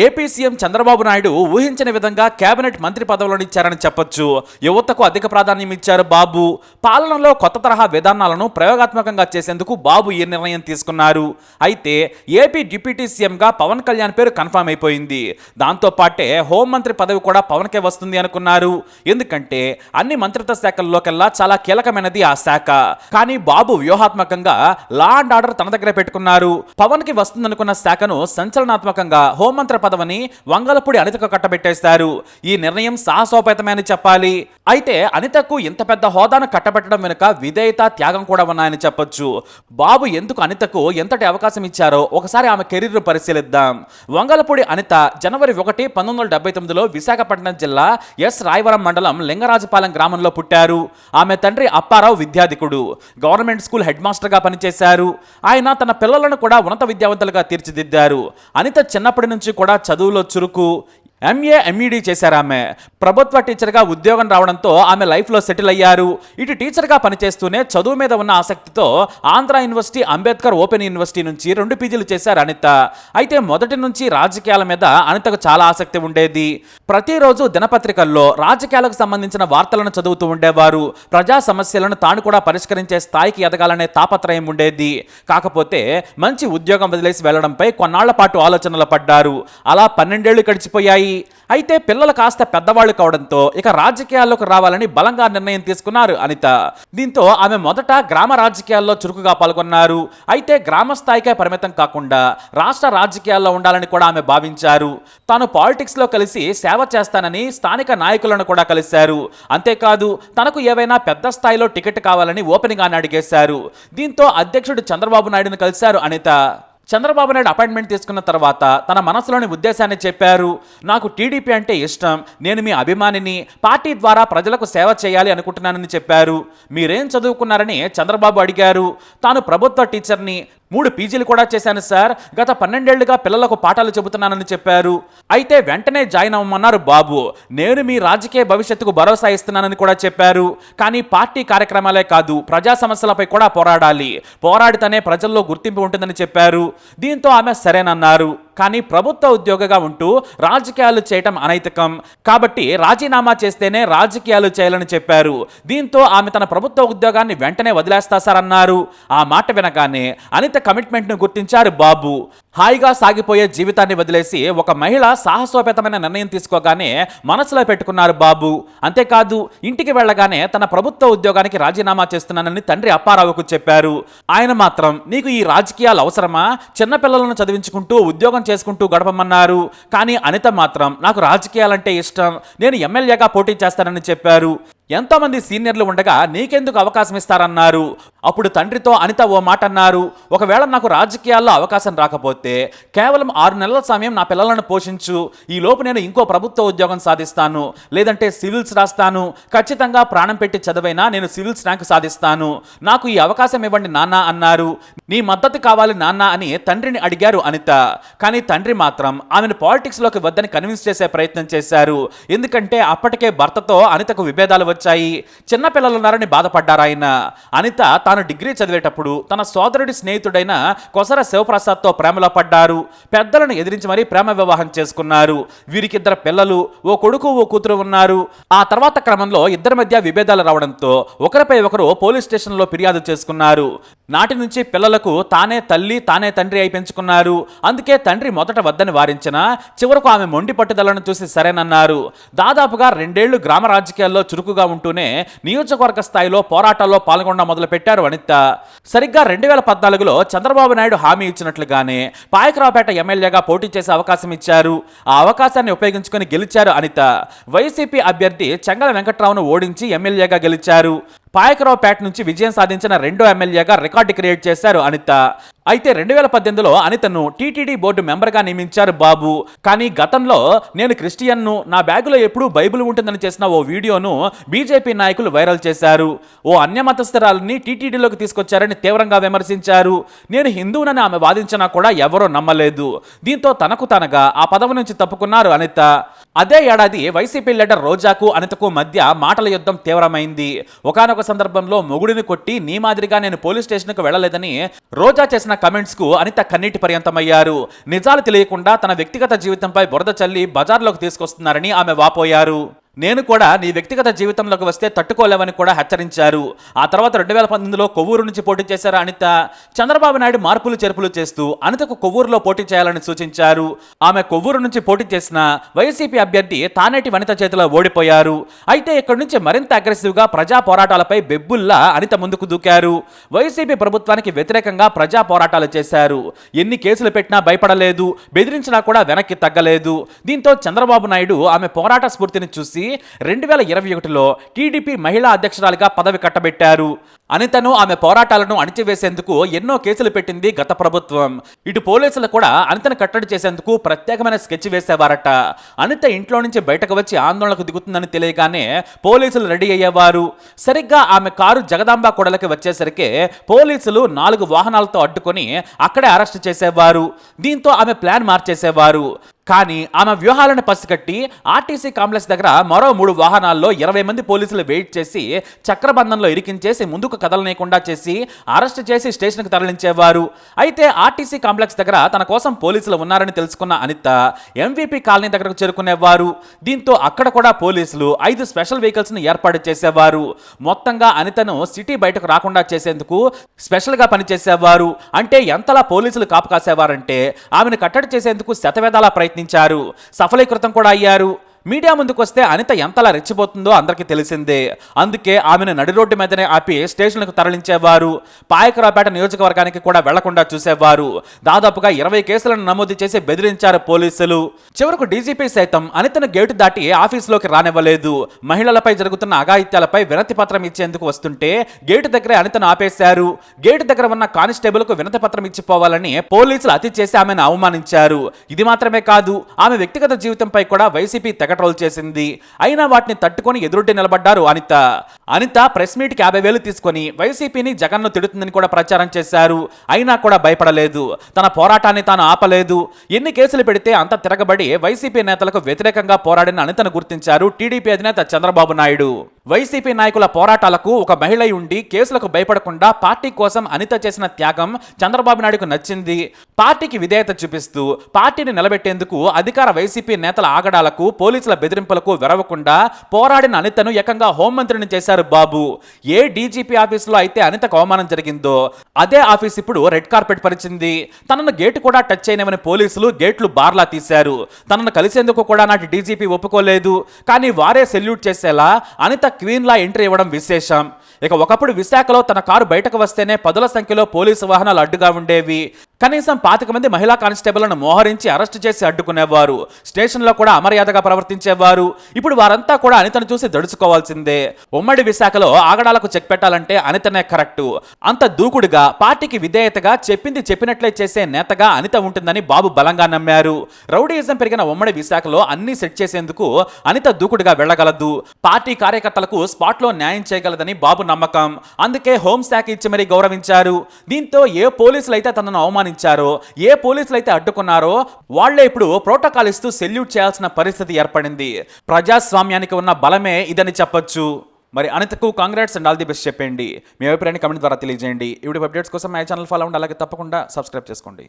AP CM Chandrababu Naidu ఊహించని విధంగా cabinet మంత్రి పదవులను ఇచ్చారని చెప్పొచ్చు. యువతకు అధిక ప్రాధాన్యం ఇచ్చారు బాబు. పాలనలో కొత్త తరహా విధానాలను ప్రయోగాత్మకంగా చేసేందుకు బాబు ఈ నిర్ణయం తీసుకున్నారు. అయితే ఏపీ డిప్యూటీ సీఎంగా పవన్ కళ్యాణ్ పేరు కన్ఫర్మ్ అయిపోయింది. దాంతో పాటే హోంమంత్రి పదవి కూడా పవన్కే వస్తుంది అనుకున్నారు. ఎందుకంటే అన్ని మంత్రిత్వ శాఖల్లోకెల్లా చాలా కీలకమైనది ఆ శాఖ. కానీ బాబు వ్యూహాత్మకంగా లా అండ్ ఆర్డర్ తన దగ్గర పెట్టుకున్నారు. పవన్ కి వస్తుందనుకున్న శాఖను సంచలనాత్మకంగా హోంమంత్రి పదవిని వంగలపూడి అనితకు కట్టబెట్టేశారు. ఈ నిర్ణయం సాహసోపేతమే అని చెప్పాలి. అయితే అనితకు ఇంత పెద్ద హోదాను కట్టబెట్టడం వెనుక విధేయత, త్యాగం కూడా ఉన్నాయని చెప్పొచ్చు. బాబు ఎందుకు అనితకు ఎంతటి అవకాశం ఇచ్చారో ఒకసారి ఆమె కెరీర్ పరిశీలిద్దాం. వంగలపూడి అనిత జనవరి 1, 1979లో విశాఖపట్నం జిల్లా ఎస్ రాయవరం మండలం లింగరాజపాలెం గ్రామంలో పుట్టారు. ఆమె తండ్రి అప్పారావు విద్యాధికుడు. గవర్నమెంట్ స్కూల్ హెడ్ మాస్టర్గా పనిచేశారు. ఆయన తన పిల్లలను కూడా ఉన్నత విద్యావంతులుగా తీర్చిదిద్దారు. అనిత చిన్నప్పటి నుంచి కూడా చదువులో చురుకు. ఎంఏ, ఎంఈడి చేశారు. ఆమె ప్రభుత్వ టీచర్గా ఉద్యోగం రావడంతో ఆమె లైఫ్లో సెటిల్ అయ్యారు. ఇటు టీచర్గా పనిచేస్తూనే చదువు మీద ఉన్న ఆసక్తితో Andhra university, Ambedkar open university నుంచి 2 పీజీలు చేశారు అనిత. అయితే మొదటి నుంచి రాజకీయాల మీద అనితకు చాలా ఆసక్తి ఉండేది. ప్రతిరోజు దినపత్రికల్లో రాజకీయాలకు సంబంధించిన వార్తలను చదువుతూ ఉండేవారు. ప్రజా సమస్యలను తాను కూడా పరిష్కరించే స్థాయికి ఎదగాలనే తాపత్రయం ఉండేది. కాకపోతే మంచి ఉద్యోగం వదిలేసి వెళ్లడంపై కొన్నాళ్ల పాటు ఆలోచనలు పడ్డారు. అలా 12 ఏళ్లు గడిచిపోయాయి. అయితే పిల్లలు కాస్త పెద్దవాళ్లు కావడంతో ఇక రాజకీయాల్లోకి రావాలని బలంగా నిర్ణయం తీసుకున్నారు అనిత. దీంతో ఆమె మొదట గ్రామ రాజకీయాల్లో చురుకుగా పాల్గొన్నారు. అయితే గ్రామ స్థాయికే పరిమితం కాకుండా రాష్ట్ర రాజకీయాల్లో ఉండాలని కూడా ఆమె భావించారు. తాను పాలిటిక్స్ లో కలిసి సేవ చేస్తానని స్థానిక నాయకులను కూడా కలిశారు. అంతేకాదు తనకు ఏవైనా పెద్ద స్థాయిలో టికెట్ కావాలని ఓపెనింగ్ గా అడిగేశారు. దీంతో అధ్యక్షుడు చంద్రబాబు నాయుడును కలిశారు అనిత. చంద్రబాబు నాయుడు అపాయింట్మెంట్ తీసుకున్న తర్వాత తన మనసులోని ఉద్దేశాన్ని చెప్పారు. నాకు టీడీపీ అంటే ఇష్టం, నేను మీ అభిమానిని, పార్టీ ద్వారా ప్రజలకు సేవ చేయాలి అనుకుంటున్నానని చెప్పారు. మీరేం చదువుకున్నారని చంద్రబాబు అడిగారు. తాను ప్రభుత్వ టీచర్ని, 3 పీజీలు కూడా చేశాను సార్, గత 12 ఏళ్లుగా పిల్లలకు పాఠాలు చెబుతున్నానని చెప్పారు. అయితే వెంటనే జాయిన్ అవ్వమన్నారు బాబు. నేను మీ రాజకీయ భవిష్యత్తుకు భరోసా ఇస్తున్నానని కూడా చెప్పారు. కానీ పార్టీ కార్యక్రమాలే కాదు, ప్రజా సమస్యలపై కూడా పోరాడాలి, పోరాడితేనే ప్రజల్లో గుర్తింపు ఉంటుందని చెప్పారు. దీంతో ఆమె సరేనన్నారు. కానీ ప్రభుత్వ ఉద్యోగిగా ఉంటూ రాజకీయాలు చేయటం అనైతికం కాబట్టి రాజీనామా చేస్తేనే రాజకీయాలు చేయాలని చెప్పారు. దీంతో ఆమె తన ప్రభుత్వ ఉద్యోగాన్ని వెంటనే వదిలేస్తా సార్ అన్నారు. ఆ మాట వినగానే అనిత కమిట్మెంట్ ను గుర్తించారు బాబు. హాయిగా సాగిపోయే జీవితాన్ని వదిలేసి ఒక మహిళ సాహసోపేతమైన నిర్ణయం తీసుకోగానే మనసులో పెట్టుకున్నారు బాబు. అంతేకాదు ఇంటికి వెళ్ళగానే తన ప్రభుత్వ ఉద్యోగానికి రాజీనామా చేస్తున్నానని తండ్రి అప్పారావుకు చెప్పారు. ఆయన మాత్రం నీకు ఈ రాజకీయాలు అవసరమా, చిన్నపిల్లలను చదివించుకుంటూ ఉద్యోగం చేసుకుంటూ గడపమన్నారు. కానీ అనిత మాత్రం నాకు రాజకీయాలంటే ఇష్టం, నేను ఎమ్మెల్యేగా పోటీ చేస్తానని చెప్పారు. ఎంతో మంది సీనియర్లు ఉండగా నీకెందుకు అవకాశం ఇస్తారన్నారు. అప్పుడు తండ్రితో అనిత ఓ మాట అన్నారు. ఒకవేళ నాకు రాజకీయాల్లో అవకాశం రాకపోతే కేవలం 6 నెలల సమయం నా పిల్లలను పోషించు, ఈ లోపు నేను ఇంకో ప్రభుత్వ ఉద్యోగం సాధిస్తాను, లేదంటే సివిల్స్ రాస్తాను, ఖచ్చితంగా ప్రాణం పెట్టి చదవైనా నేను సివిల్స్ ర్యాంక్ సాధిస్తాను, నాకు ఈ అవకాశం ఇవ్వండి నాన్న అన్నారు. నీ మద్దతు కావాలి నాన్న అని తండ్రిని అడిగారు అనిత. కానీ తండ్రి మాత్రం ఆమెను పాలిటిక్స్ లోకి వద్దని కన్విన్స్ చేసే ప్రయత్నం చేశారు. ఎందుకంటే అప్పటికే భర్తతో అనితకు విభేదాలు వచ్చాయి. చిన్నపిల్లలున్నారని బాధపడ్డారు ఆయన. అనిత తాను డిగ్రీ చదివేటప్పుడు తన సోదరుడి స్నేహితుడైన కొసర శివప్రసాద్తో ప్రేమలో పడ్డారు. పెద్దలను ఎదిరించి మరీ ప్రేమ వివాహం చేసుకున్నారు. వీరికి 2 పిల్లలు, ఓ కొడుకు ఓ కూతురు ఉన్నారు. ఆ తర్వాత క్రమంలో ఇద్దరి మధ్య విభేదాలు రావడంతో ఒకరిపై ఒకరు పోలీస్ స్టేషన్లో ఫిర్యాదు చేసుకున్నారు. నాటి నుంచి పిల్లలకు తానే తల్లి తానే తండ్రి అయి పెంచుకున్నారు. అందుకే తండ్రి మొదట వద్దని వారించినా చివరకు ఆమె మొండి పట్టుదలను చూసి సరేనన్నారు. దాదాపుగా 2 ఏళ్లు గ్రామ రాజకీయాల్లో చురుకుగా ఉంటూనే నియోజకవర్గ స్థాయిలో పోరాటాల్లో పాల్గొనడం మొదలుపెట్టారు అనిత. సరిగ్గా 2014లో చంద్రబాబు నాయుడు హామీ ఇచ్చినట్లుగానే పాయకరావుపేట ఎమ్మెల్యేగా పోటీ చేసే అవకాశం ఇచ్చారు. ఆ అవకాశాన్ని ఉపయోగించుకొని గెలిచారు అనిత. వైసీపీ అభ్యర్థి చెంగల వెంకట్రావును ఓడించి ఎమ్మెల్యేగా గెలిచారు. పాయకరావుపేట నుంచి విజయం సాధించిన 2వ ఎమ్మెల్యేగా రికార్డు క్రియేట్ చేశారు అనిత. అయితే 2018లో అనితను టీటీడీ బోర్డు మెంబర్గా నియమించారు బాబు. కానీ గతంలో నేను క్రిస్టియన్ను, నా బ్యాగులో ఎప్పుడూ బైబిల్ ఉంటుందని చేసిన ఓ వీడియోను బీజేపీ నాయకులు వైరల్ చేశారు. ఓ అన్యమతస్థురాలని టీటీడీలోకి తీసుకొచ్చారని తీవ్రంగా విమర్శించారు. నేను హిందువునని ఆమె వాదించినా కూడా ఎవరూ నమ్మలేదు. దీంతో తనకు తనగా ఆ పదవి నుంచి తప్పుకున్నారు అనిత. అదే ఏడాది వైసీపీ లీడర్ రోజాకు అనితకు మధ్య మాటల యుద్ధం తీవ్రమైంది. ఒకానొక సందర్భంలో మొగుడిని కొట్టి నీ మాదిరిగా నేను పోలీస్ స్టేషన్కు వెళ్లలేదని రోజా చేసిన కమెంట్స్ కు అనిత కన్నీటి పర్యంతమయ్యారు. నిజాలు తెలియకుండా తన వ్యక్తిగత జీవితంపై బురద చల్లి బజార్లోకి తీసుకొస్తున్నారని ఆమె వాపోయారు. నేను కూడా నీ వ్యక్తిగత జీవితంలోకి వస్తే తట్టుకోలేవని కూడా హెచ్చరించారు. ఆ తర్వాత 2019లో కొవ్వూరు నుంచి పోటీ చేశారు అనిత. చంద్రబాబు నాయుడు మార్పులు చేర్పులు చేస్తూ అనితకు కొవ్వూరులో పోటీ చేయాలని సూచించారు. ఆమె కొవ్వూరు నుంచి పోటీ చేసిన వైసీపీ అభ్యర్థి తానేటి వనిత చేతిలో ఓడిపోయారు. అయితే ఇక్కడి నుంచి మరింత అగ్రెసివ్గా ప్రజా పోరాటాలపై బెబ్బుల్లా అనిత ముందుకు దూకారు. వైసీపీ ప్రభుత్వానికి వ్యతిరేకంగా ప్రజా పోరాటాలు చేశారు. ఎన్ని కేసులు పెట్టినా భయపడలేదు, బెదిరించినా కూడా వెనక్కి తగ్గలేదు. దీంతో చంద్రబాబు నాయుడు ఆమె పోరాట స్ఫూర్తిని చూసి 2021లో టీడీపీ మహిళా అధ్యక్షురాలిగా పదవి కట్టబెట్టారు. అనితను ఆమె పోరాటాలను అణిచివేసేందుకు ఎన్నో కేసులు పెట్టింది గత ప్రభుత్వం. ఇటు పోలీసులు కూడా అనితను కట్టడి చేసేందుకు ప్రత్యేకమైన స్కెచ్ వేసేవారట. అనిత ఇంట్లో నుంచి బయటకు వచ్చి ఆందోళనకు దిగుతుందని తెలియగానే పోలీసులు రెడీ అయ్యేవారు. సరిగ్గా ఆమె కారు జగదాంబ కూడలికి వచ్చేసరికి పోలీసులు 4 వాహనాలతో అడ్డుకొని అక్కడే అరెస్ట్ చేసేవారు. దీంతో ఆమె ప్లాన్ మార్చేసేవారు. కానీ ఆమె వ్యూహాలను పసిగట్టి ఆర్టీసీ కాంప్లెక్స్ దగ్గర మరో 3 వాహనాల్లో 20 మంది పోలీసులు వెయిట్ చేసి చక్రబంధంలో ఇరికించేసి ముందుకు కదలనీయకుండా చేసి అరెస్ట్ చేసి స్టేషన్కి తరలించేవారు. అయితే ఆర్టీసీ కాంప్లెక్స్ దగ్గర తన కోసం పోలీసులు ఉన్నారని తెలుసుకున్న అనిత ఎంవీపీ కాలనీ దగ్గరకు చేరుకునేవారు. దీంతో అక్కడ కూడా పోలీసులు 5 స్పెషల్ వెహికల్స్ను ఏర్పాటు చేసేవారు. మొత్తంగా అనితను సిటీ బయటకు రాకుండా చేసేందుకు స్పెషల్గా పనిచేసేవారు. అంటే ఎంతలా పోలీసులు కాపు కాసేవారంటే ఆమెను కట్టడి చేసేందుకు శతవేదాలా ప్రయత్నించారు. సఫలీకృతం కూడా అయ్యారు. మీడియా ముందుకు వస్తే అనిత ఎంతలా రెచ్చిపోతుందో అందరికీ తెలిసిందే. అందుకే ఆమెను నడి రోడ్డు మీదనే ఆపి స్టేషన్లకు తరలించేవారు. పాయకరావుపేట నియోజకవర్గానికి కూడా వెళ్లకుండా చూసేవారు. దాదాపుగా 20 కేసులను నమోదు చేసి బెదిరించారు పోలీసులు. చివరకు డీజీపీ సైతం అనితను గేటు దాటి ఆఫీసులోకి రానివ్వలేదు. మహిళలపై జరుగుతున్న అఘాయిత్యాలపై వినతి పత్రం ఇచ్చేందుకు వస్తుంటే గేటు దగ్గరే అనితను ఆపేశారు. గేటు దగ్గర ఉన్న కానిస్టేబుల్ కు వినతి పత్రం ఇచ్చిపోవాలని పోలీసులు అతి చేసి ఆమెను అవమానించారు. ఇది మాత్రమే కాదు, ఆమె వ్యక్తిగత జీవితంపై కూడా వైసీపీ ట్రోల్ చేసింది. అయినా వాటిని తట్టుకొని ఎదురొడ్డి నిలబడ్డారు అనిత. అనిత ప్రెస్ మీట్ కి 50,000 తీసుకొని వైసీపీని జగన్ను తిడుతుందని కూడా ప్రచారం చేశారు. అయినా కూడా భయపడలేదు. తన పోరాటాన్ని తాను ఆపలేదు. ఎన్ని కేసులు పెడితే అంత తిరగబడి వైసీపీ నేతలకు వ్యతిరేకంగా పోరాడిన అనితను గుర్తించారు టీడీపీ అధినేత చంద్రబాబు నాయుడు. వైసీపీ నాయకుల పోరాటాలకు ఒక మహిళ ఉండి కేసులకు భయపడకుండా పార్టీ కోసం అనిత చేసిన త్యాగం చంద్రబాబు నాయుడుకు నచ్చింది. పార్టీకి విధేయత చూపిస్తూ పార్టీని నిలబెట్టేందుకు అధికార వైసీపీ నేతల ఆగడాలకు పోలీసుల బెదిరింపులకు వెరవకుండా పోరాడిన అనితను ఏకంగా హోంమంత్రిని చేశారు బాబు. ఏ డీజీపీ ఆఫీసులో అయితే అనితకు అవమానం జరిగిందో అదే ఆఫీస్ ఇప్పుడు రెడ్ కార్పెట్ పరిచింది. తనను గేటు కూడా టచ్ చేయనివని పోలీసులు గేట్లు బార్లా తీశారు. తనను కలిసేందుకు కూడా నాటి డీజీపీ ఒప్పుకోలేదు. కానీ వారే సెల్యూట్ చేసేలా అనిత క్వీన్ లా ఎంట్రీ ఇవ్వడం విశేషం. ఇక ఒకప్పుడు విశాఖలో తన కారు బయటకు వస్తేనే 10ల సంఖ్యలో పోలీసు వాహనాలు అడ్డుగా ఉండేవి. కనీసం 25 మంది మహిళా కానిస్టేబుల్ను మోహరించి అరెస్ట్ చేసి అడ్డుకునేవారు. స్టేషన్లో కూడా అమర్యాదగా ప్రవర్తించేవారు. ఇప్పుడు వారంతా కూడా అనితను చూసి దడుచుకోవాల్సిందే. ఉమ్మడి విశాఖలో ఆగడాలకు చెక్ పెట్టాలంటే అనితనే కరెక్టు. అంత దూకుడుగా పార్టీకి విధేయతగా చెప్పింది చెప్పినట్లే చేసే నేతగా అనిత ఉంటుందని బాబు బలంగా నమ్మారు. రౌడీయిజం పెరిగిన ఉమ్మడి విశాఖలో అన్ని సెట్ చేసేందుకు అనిత దూకుడుగా వెళ్ళగలదు. పార్టీ కార్యకర్తలకు స్పాట్లో న్యాయం చేయగలదని బాబు నమ్మకం. అందుకే హోంశాఖ ఇచ్చి మరీ గౌరవించారు. దీంతో ఏ పోలీసులు అయితే తనను అవమానించారో, ఏ పోలీసులు అయితే అడ్డుకున్నారో వాళ్లే ఇప్పుడు ప్రోటోకాల్ ఇస్తూ సెల్యూట్ చేయాల్సిన పరిస్థితి ఏర్పడింది. ప్రజాస్వామ్యానికి ఉన్న బలమే ఇదని చెప్పొచ్చు. మరి అనితకు congrats and all the best చెప్పండి. మీ అభిప్రాయాన్ని కమెంట్ ద్వారా తెలియజేయండి. ఇప్పుడు అప్డేట్స్ కోసం మా ఛానల్ ఫాలో అవ్వండి. అలాగే తప్పకుండా సబ్స్క్రైబ్ చేసుకోండి.